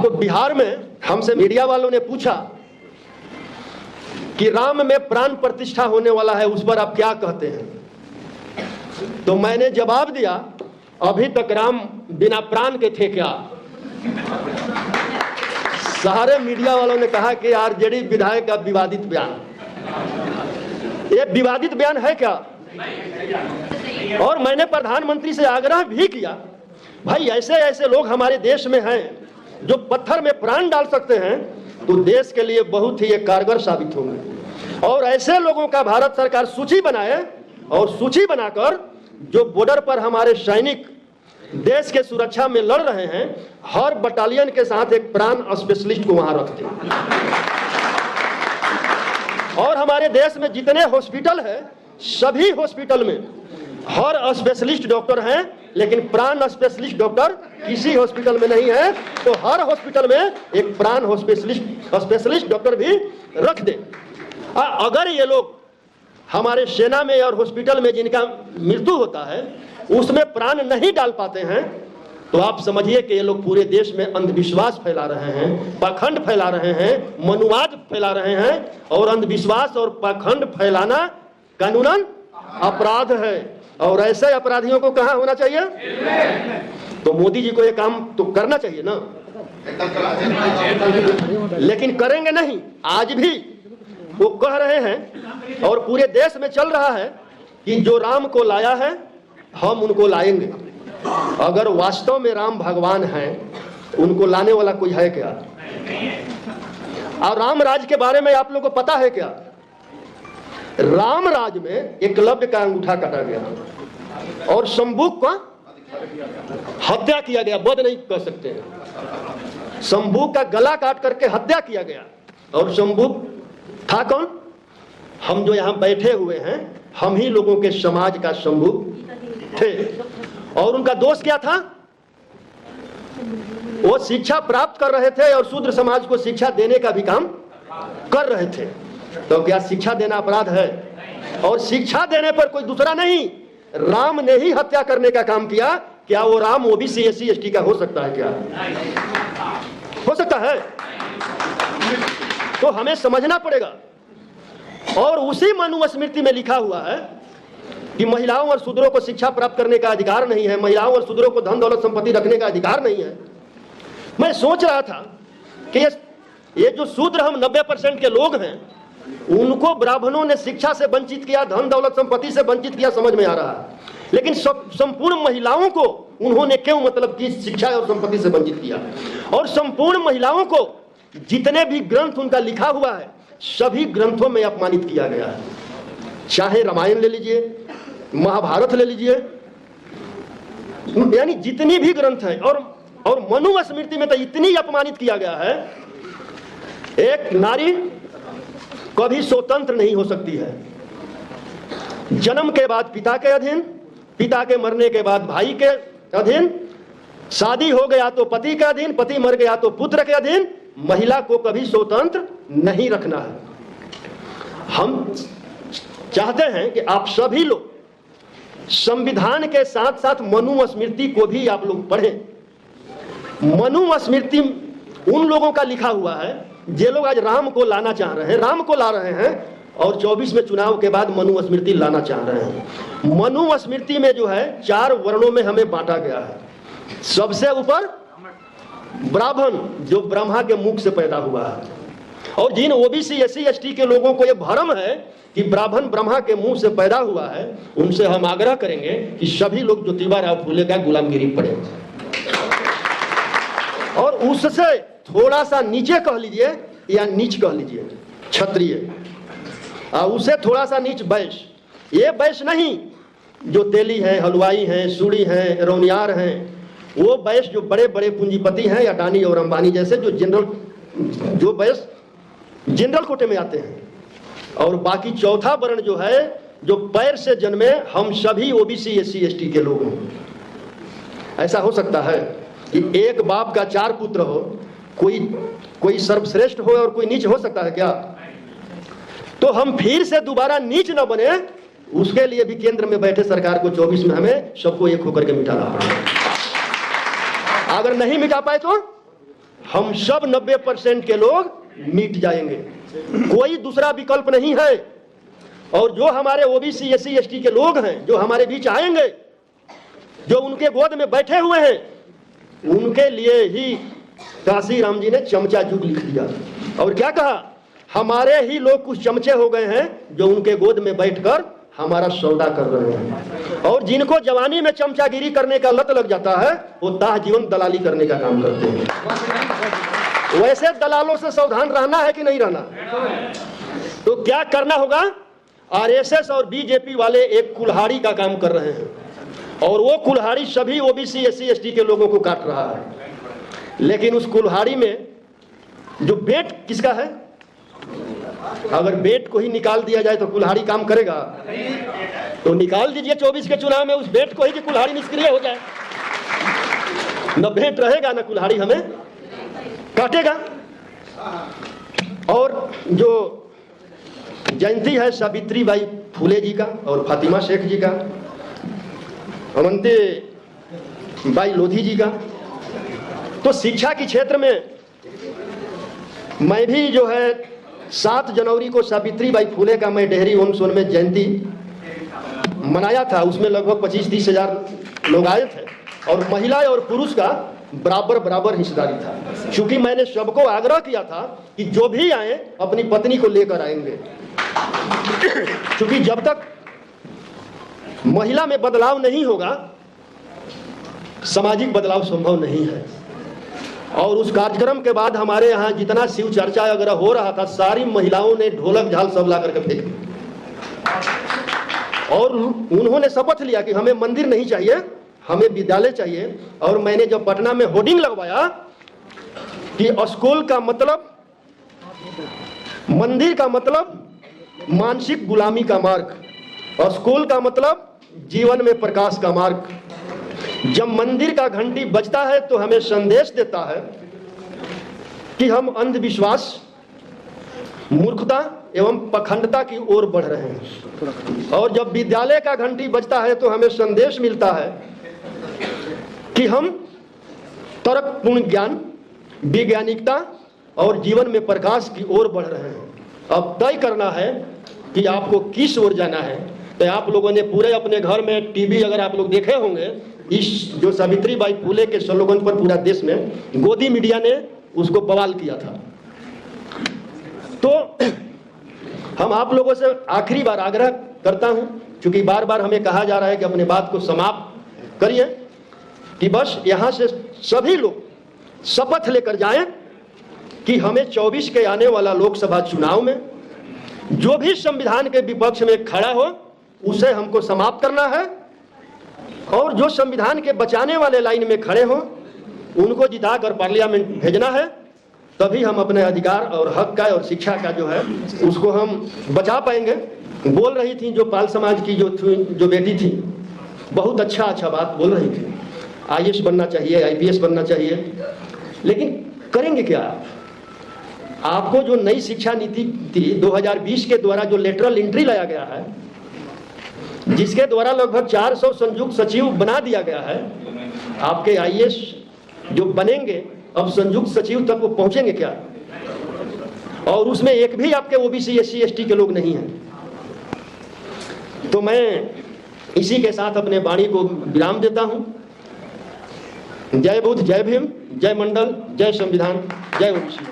अब बिहार में हमसे मीडिया वालों ने पूछा कि राम में प्राण प्रतिष्ठा होने वाला है, उस पर आप क्या कहते हैं? तो मैंने जवाब दिया, अभी तक राम बिना प्राण के थे क्या? सारे मीडिया वालों ने कहा कि आरजेडी विधायक का विवादित बयान, ये विवादित बयान है क्या? और मैंने प्रधानमंत्री से आग्रह भी किया, भाई ऐसे ऐसे लोग हमारे देश में हैं जो पत्थर में प्राण डाल सकते हैं, तो देश के लिए बहुत ही कारगर साबित होंगे। और ऐसे लोगों का भारत सरकार सूची बनाए, और सूची बनाकर जो बॉर्डर पर हमारे सैनिक देश के सुरक्षा में लड़ रहे हैं, हर बटालियन के साथ एक प्राण स्पेशलिस्ट को वहां रख दें। और हमारे देश में जितने हॉस्पिटल है, सभी हॉस्पिटल में हर स्पेशलिस्ट डॉक्टर हैं, लेकिन प्राण स्पेशलिस्ट डॉक्टर किसी हॉस्पिटल में नहीं है। तो हर हॉस्पिटल में एक प्राण स्पेशलिस्ट डॉक्टर भी रख दे। अगर ये लोग हमारे सेना में और हॉस्पिटल में जिनका मृत्यु होता है उसमें प्राण नहीं डाल पाते हैं, तो आप समझिए कि ये लोग पूरे देश में अंधविश्वास फैला रहे हैं, पाखंड फैला रहे हैं, मनुवाद फैला रहे हैं। और अंधविश्वास और पाखंड फैलाना कानूनन अपराध है, और ऐसे अपराधियों को कहां होना चाहिए? तो मोदी जी को ये काम तो करना चाहिए ना, लेकिन करेंगे नहीं। आज भी वो कह रहे हैं और पूरे देश में चल रहा है कि जो राम को लाया है हम उनको लाएंगे। अगर वास्तव में राम भगवान हैं, उनको लाने वाला कोई है क्या? और राम राज के बारे में आप लोगों को पता है क्या? राम राज में एकलव्य का अंगूठा काटा गया और शंभुक का हत्या किया गया। वध नहीं कह सकते हैं, शंभुक का गला काट करके हत्या किया गया। और शंभुक था कौन? हम जो यहाँ बैठे हुए हैं, हम ही लोगों के समाज का शंभुक थे। और उनका दोष क्या था? वो शिक्षा प्राप्त कर रहे थे और शूद्र समाज को शिक्षा देने का भी काम कर रहे थे। तो क्या शिक्षा देना अपराध है? और शिक्षा देने पर कोई दूसरा नहीं, राम ने ही हत्या करने का काम किया। क्या वो राम ओबीसी एससी एसटी का हो सकता है? क्या हो सकता है? तो हमें समझना पड़ेगा। और उसी मनुस्मृति में लिखा हुआ है कि महिलाओं और शूद्रों को शिक्षा प्राप्त करने का अधिकार नहीं है, महिलाओं और शूद्रों को धन दौलत संपत्ति रखने का अधिकार नहीं है। मैं सोच रहा था कि ये जो शूद्र हम 90% के लोग हैं, उनको ब्राह्मणों ने शिक्षा से वंचित किया, धन दौलत संपत्ति से वंचित किया, समझ में आ रहा है। लेकिन संपूर्ण महिलाओं को उन्होंने क्यों मतलब कि शिक्षा और संपत्ति से वंचित किया? और संपूर्ण महिलाओं को जितने भी ग्रंथ उनका लिखा हुआ है, सभी ग्रंथों में अपमानित किया गया है। चाहे रामायण ले लीजिए, महाभारत ले लीजिए, यानी जितनी भी ग्रंथ है। और मनुस्मृति में तो इतनी अपमानित किया गया है, एक नारी कभी स्वतंत्र नहीं हो सकती है। जन्म के बाद पिता के अधीन, पिता के मरने के बाद भाई के अधीन, शादी हो गया तो पति के अधीन, पति मर गया तो पुत्र के अधीन। महिला को कभी स्वतंत्र नहीं रखना है। हम चाहते हैं कि आप सभी लोग संविधान के साथ साथ मनुस्मृति को भी आप लोग पढ़ें। मनुस्मृति उन लोगों का लिखा हुआ है जे लोग आज राम को लाना चाह रहे हैं, राम को ला रहे हैं, और 24 में चुनाव के बाद मनुस्मृति लाना चाह रहे हैं। मनुस्मृति में जो है 4 वर्णों में हमें बांटा गया है। सबसे ऊपर ब्राह्मण, जो ब्रह्मा के मुख से पैदा हुआ है। और जिन ओबीसी एससी एसटी के लोगों को यह भ्रम है कि ब्राह्मण ब्रह्मा के मुंह से पैदा हुआ है, उनसे हम आग्रह करेंगे कि सभी लोग ज्योतिबा राव फूले का गुलामगिरी पढ़े। और उससे थोड़ा सा नीचे कह लीजिए या नीच कह लीजिए क्षत्रिय, उसे थोड़ा सा नीच वैश्य। ये वैश्य नहीं जो तेली हैं, हलवाई हैं, सूड़ी हैं, रौनियार हैं, वो वैश्य जो बड़े बड़े पूंजीपति हैं, अडानी और अंबानी जैसे, जो वैश्य जनरल कोटे में आते हैं। और बाकी चौथा वर्ण जो है, जो पैर से जन्मे, हम सभी ओबीसी एससी एसटी के लोग हैं। ऐसा हो सकता है कि एक बाप का 4 पुत्र हो, कोई सर्वश्रेष्ठ हो और कोई नीच हो सकता है क्या? तो हम फिर से दोबारा नीच न बने, उसके लिए भी केंद्र में बैठे सरकार को 24 में हमें सबको एक होकर के मिटाना पड़ेगा। अगर नहीं मिटा पाए तो हम सब 90% के लोग मिट जाएंगे, कोई दूसरा विकल्प नहीं है। और जो हमारे ओबीसी एससी एसटी के लोग हैं जो हमारे बीच आएंगे, जो उनके गोद में बैठे हुए हैं, उनके लिए ही काशी राम जी ने चमचा युग लिख दिया। और क्या कहा, हमारे ही लोग कुछ चमचे हो गए हैं जो उनके गोद में बैठकर हमारा सौदा कर रहे हैं। और जिनको जवानी में चमचागिरी करने का लत लग जाता है, वो ताह जीवन दलाली करने का काम करते हैं। वैसे दलालों से सावधान रहना है कि नहीं रहना? तो क्या करना होगा? आरएसएस और बीजेपी वाले एक कुल्हाड़ी का काम कर रहे हैं, और वो कुल्हाड़ी सभी ओबीसी एससी एसटी के लोगों को काट रहा है। लेकिन उस कुल्हाड़ी में जो बेट किसका है? अगर बेट को ही निकाल दिया जाए तो कुल्हाड़ी काम करेगा? तो निकाल दीजिए 24 के चुनाव में उस बेट को ही कि कुल्हाड़ी निष्क्रिय हो जाए। न बेट रहेगा न कुल्हाड़ी हमें काटेगा। और जो जयंती है सावित्री बाई फुले जी का और फातिमा शेख जी का, अवंती बाई लोधी जी का, तो शिक्षा के क्षेत्र में मैं भी जो है 7 जनवरी को सावित्री बाई फुले का मैं डेहरी ओम सोन में जयंती मनाया था। उसमें लगभग 25-30 हजार लोग आए थे, और महिला और पुरुष का बराबर हिस्सेदारी था। क्योंकि मैंने सबको आग्रह किया था कि जो भी आए अपनी पत्नी को लेकर आएंगे, क्योंकि जब तक महिला में बदलाव नहीं होगा सामाजिक बदलाव संभव नहीं है। और उस कार्यक्रम के बाद हमारे यहाँ जितना शिव चर्चा वगैरह हो रहा था, सारी महिलाओं ने ढोलक झाल सब ला करके फेंक दिया, और उन्होंने शपथ लिया कि हमें मंदिर नहीं चाहिए, हमें विद्यालय चाहिए। और मैंने जब पटना में होर्डिंग लगवाया कि स्कूल का मतलब, मंदिर का मतलब मानसिक गुलामी का मार्ग, स्कूल का मतलब जीवन में प्रकाश का मार्ग। जब मंदिर का घंटी बजता है तो हमें संदेश देता है कि हम अंधविश्वास, मूर्खता एवं पखंडता की ओर बढ़ रहे हैं। और जब विद्यालय का घंटी बजता है तो हमें संदेश मिलता है कि हम तर्कपूर्ण ज्ञान, वैज्ञानिकता और जीवन में प्रकाश की ओर बढ़ रहे हैं। अब तय करना है कि आपको किस ओर जाना है। तो आप लोगों ने पूरे अपने घर में टीवी अगर आप लोग देखे होंगे, इस जो सावित्री बाई फुले के स्लोगन पर पूरा देश में गोदी मीडिया ने उसको बवाल किया था। तो हम आप लोगों से आखिरी बार आग्रह करता हूं, क्योंकि बार बार हमें कहा जा रहा है कि अपने बात को समाप्त करिए, कि बस यहां से सभी लोग शपथ लेकर जाएं कि हमें 24 के आने वाला लोकसभा चुनाव में जो भी संविधान के विपक्ष में खड़ा हो उसे हमको समाप्त करना है, और जो संविधान के बचाने वाले लाइन में खड़े हो उनको जिताकर पार्लियामेंट भेजना है। तभी हम अपने अधिकार और हक का और शिक्षा का जो है उसको हम बचा पाएंगे। बोल रही थी जो पाल समाज की जो बेटी थी, बहुत अच्छा बात बोल रही थी, आईएएस बनना चाहिए, आईपीएस बनना चाहिए, लेकिन करेंगे क्या आप? आपको जो नई शिक्षा नीति थी 2020 के द्वारा जो लेटरल एंट्री लाया गया है, जिसके द्वारा लगभग 400 संयुक्त सचिव बना दिया गया है, आपके आईएएस जो बनेंगे अब संयुक्त सचिव तक वो पहुंचेंगे क्या? और उसमें एक भी आपके ओबीसी एससी एसटी के लोग नहीं हैं। तो मैं इसी के साथ अपने वाणी को विराम देता हूं। जय बुद्ध, जय भीम, जय मंडल, जय संविधान, जय ओबीसी।